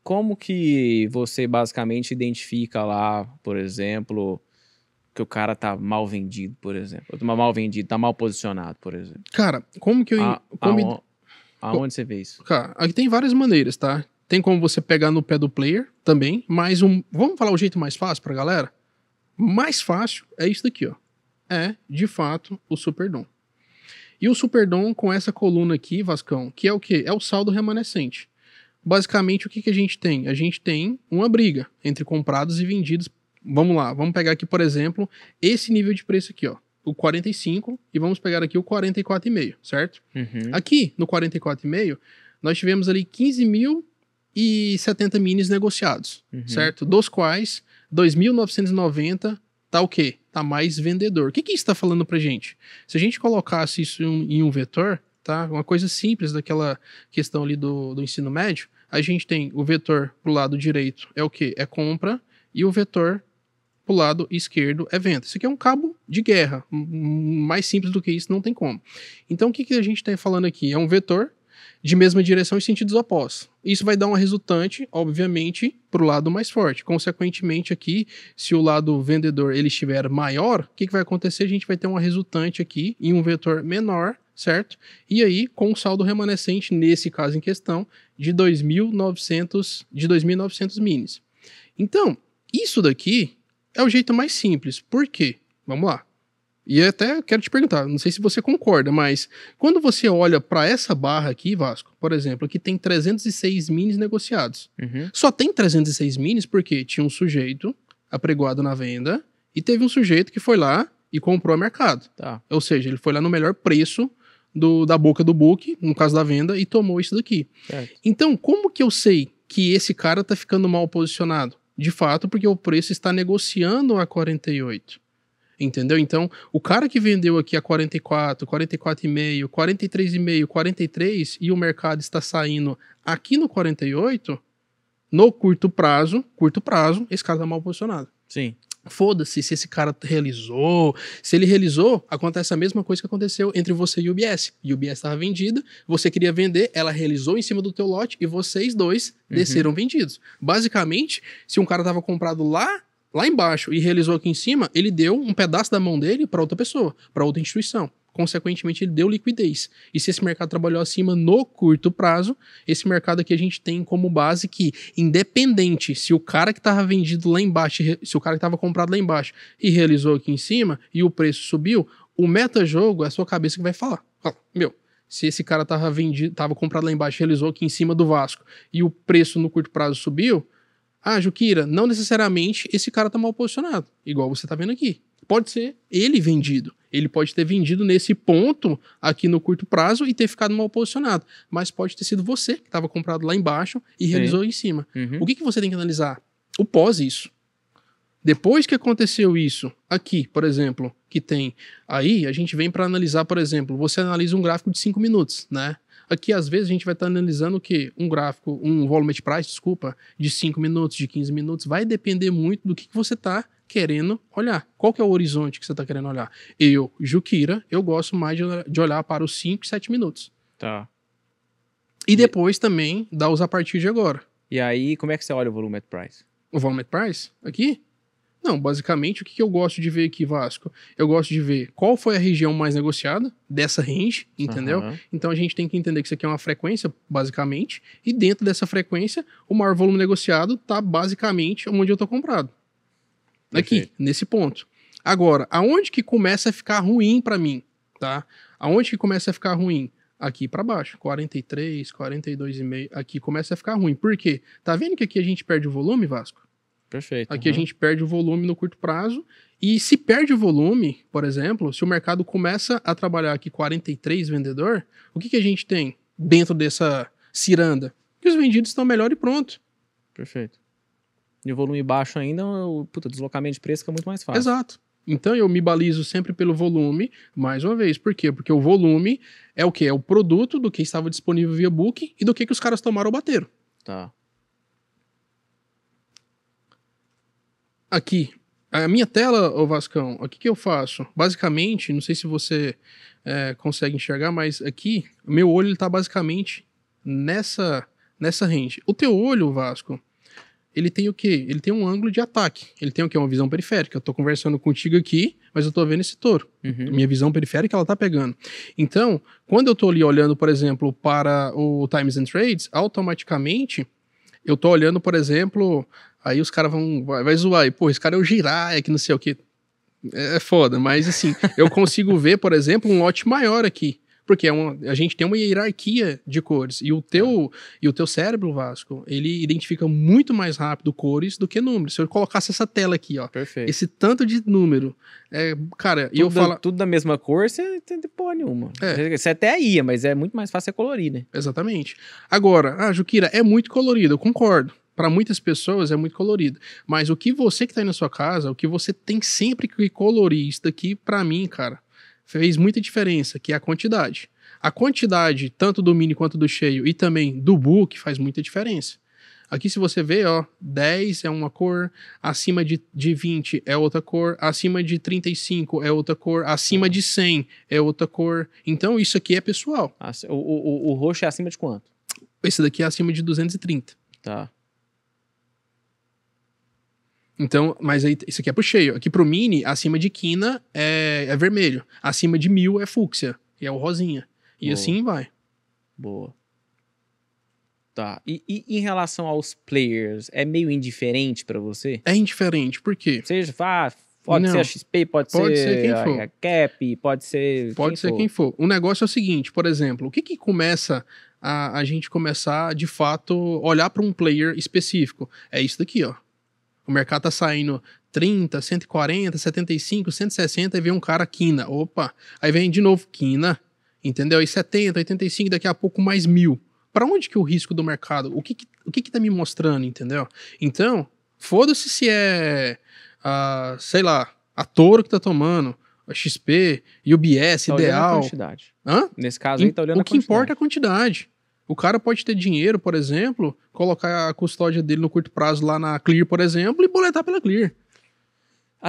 como que você basicamente identifica lá, por exemplo, que o cara tá mal vendido, por exemplo? Ou tá mal vendido, tá mal posicionado, por exemplo. Cara, como que eu... Aonde você vê isso? Cara, aqui tem várias maneiras, tá? Tem como você pegar no pé do player também, mas vamos falar o jeito mais fácil pra galera? Mais fácil é isso daqui, ó. É, de fato, o Superdom. E o Superdom com essa coluna aqui, Vascão, que é o quê? É o saldo remanescente. Basicamente, o que a gente tem? A gente tem uma briga entre comprados e vendidos. Vamos lá, vamos pegar aqui, por exemplo, esse nível de preço aqui, ó. O 45 e vamos pegar aqui o 44,5, certo? Uhum. Aqui, no 44,5, nós tivemos ali 15.070 minis negociados, certo? Dos quais 2.990 tá o quê? Tá mais vendedor. O que isso tá falando pra gente? Se a gente colocasse isso em um vetor, tá? Uma coisa simples daquela questão ali do ensino médio, a gente tem o vetor pro lado direito é o quê? É compra, e o vetor pro lado esquerdo é venda. Isso aqui é um cabo de guerra. Mais simples do que isso não tem como. Então o que a gente está falando aqui? É um vetor de mesma direção em sentidos opostos. Isso vai dar uma resultante, obviamente, para o lado mais forte. Consequentemente aqui, se o lado vendedor ele estiver maior, o que vai acontecer? A gente vai ter uma resultante aqui em um vetor menor, certo? E aí, com o saldo remanescente, nesse caso em questão, de 2.900 minis. Então, isso daqui é o jeito mais simples. Por quê? Vamos lá. E até quero te perguntar, não sei se você concorda, mas quando você olha para essa barra aqui, Vasco, por exemplo, que tem 306 minis negociados. Só tem 306 minis porque tinha um sujeito apregoado na venda e teve um sujeito que foi lá e comprou a mercado. Tá. Ou seja, ele foi lá no melhor preço da boca do book, no caso da venda, e tomou isso daqui. Certo. Então, como que eu sei que esse cara tá ficando mal posicionado? De fato, porque o preço está negociando a 48. Entendeu? Então, o cara que vendeu aqui a 44, 44,5, 43,5, 43 e o mercado está saindo aqui no 48, no curto prazo, esse cara tá mal posicionado. Sim. Foda-se se esse cara realizou. Se ele realizou, acontece a mesma coisa que aconteceu entre você e o UBS. O UBS estava vendida, você queria vender, ela realizou em cima do teu lote e vocês dois desceram vendidos. Basicamente, se um cara estava comprado lá embaixo e realizou aqui em cima, ele deu um pedaço da mão dele para outra pessoa, para outra instituição. Consequentemente, ele deu liquidez. E se esse mercado trabalhou acima no curto prazo, esse mercado aqui a gente tem como base que, independente se o cara que estava vendido lá embaixo, se o cara que estava comprado lá embaixo e realizou aqui em cima e o preço subiu, o meta-jogo é a sua cabeça que vai falar. Meu, se esse cara estava comprado lá embaixo e realizou aqui em cima do Vasco e o preço no curto prazo subiu, Jukira, não necessariamente esse cara tá mal posicionado, igual você tá vendo aqui. Pode ser ele vendido. Ele pode ter vendido nesse ponto aqui no curto prazo e ter ficado mal posicionado. Mas pode ter sido você que estava comprado lá embaixo e realizou em cima. O que você tem que analisar? O pós isso. Depois que aconteceu isso, aqui, por exemplo, que tem aí, a gente vem para analisar, por exemplo, você analisa um gráfico de 5 minutos, né? Aqui, às vezes, a gente vai estar analisando o quê? Um gráfico, um volume de price, de 5 minutos, de 15 minutos. Vai depender muito do que você está querendo olhar. Qual que é o horizonte que você está querendo olhar? Eu, Jukira, eu gosto mais de olhar para os 5 e 7 minutos. Tá. E depois também dá os a partir de agora. E aí, como é que você olha o volume at price? O volume at price? Aqui? Não, basicamente, o que eu gosto de ver aqui, Vasco? Eu gosto de ver qual foi a região mais negociada dessa range, entendeu? Então a gente tem que entender que isso aqui é uma frequência, basicamente, e dentro dessa frequência, o maior volume negociado tá basicamente onde eu tô comprado. Aqui, nesse ponto. Agora, aonde que começa a ficar ruim pra mim, tá? Aonde que começa a ficar ruim? Aqui pra baixo, 43, 42,5, aqui começa a ficar ruim. Por quê? Tá vendo que aqui a gente perde o volume, Vasco? Perfeito. Aqui a gente perde o volume no curto prazo. E se perde o volume, por exemplo, se o mercado começa a trabalhar aqui 43 vendedor, o que a gente tem dentro dessa ciranda? Que os vendidos estão melhor e pronto. Perfeito. E o volume baixo ainda, o deslocamento de preço fica muito mais fácil. Exato. Então eu me balizo sempre pelo volume, mais uma vez. Por quê? Porque o volume é o quê? É o produto do que estava disponível via book e do que os caras tomaram ou bateram. Tá. Aqui, a minha tela, ô Vascão, o que eu faço? Basicamente, não sei se você consegue enxergar, mas aqui, o meu olho está basicamente nessa range. O teu olho, Vasco, ele tem o quê? Ele tem um ângulo de ataque. Ele tem o quê? Uma visão periférica. Eu tô conversando contigo aqui, mas eu tô vendo esse touro. Minha visão periférica, ela tá pegando. Então, quando eu tô ali olhando, por exemplo, para o Times and Trades, automaticamente, eu tô olhando, por exemplo, aí os caras vai zoar. E, pô, esse cara é o Jiraiya, que não sei o quê. É foda, mas assim, eu consigo ver, por exemplo, um lote maior aqui. Porque a gente tem uma hierarquia de cores. E o teu cérebro, Vasco, ele identifica muito mais rápido cores do que números. Se eu colocasse essa tela aqui, ó. Perfeito. Esse tanto de número. Cara, e eu falo. Tudo da mesma cor, você não tem porra nenhuma. Você até ia, mas é muito mais fácil você colorir, né? Exatamente. Agora, Juquira, é muito colorido, eu concordo. Para muitas pessoas é muito colorido. Mas o que você que tá aí na sua casa, o que você tem sempre que colorir, isso daqui, pra mim, cara, fez muita diferença, que é a quantidade. A quantidade, tanto do mini quanto do cheio, e também do book, faz muita diferença. Aqui, se você vê, ó, 10 é uma cor, acima de 20 é outra cor, acima de 35 é outra cor, acima de 100 é outra cor. Então, isso aqui é pessoal. O roxo é acima de quanto? Esse daqui é acima de 230. Tá. Então, mas aí, isso aqui é pro cheio. Aqui pro mini, acima de quina é vermelho. Acima de 1000 é fúcsia, e é o rosinha. E Boa. assim vai. Boa. Tá. E em relação aos players, é meio indiferente pra você? É indiferente, por quê? Seja, pode ser a XP, pode ser quem for. a Cap, pode ser quem for. O negócio é o seguinte, por exemplo, o que começa a gente começar, de fato, olhar para um player específico? É isso daqui, ó. O mercado tá saindo 30, 140, 75, 160 e vem um cara quina. Opa! Aí vem de novo quina, entendeu? Aí 70, 85, daqui a pouco mais 1000. Pra onde que é o risco do mercado? O que tá me mostrando, entendeu? Então, foda-se se é, sei lá, a Toro que tá tomando, a XP, UBS, tá Ideal. Olhando a quantidade. Hã? Nesse caso aí, tá olhando a quantidade. O que importa é a quantidade. O cara pode ter dinheiro, por exemplo, colocar a custódia dele no curto prazo lá na Clear, por exemplo, e boletar pela Clear.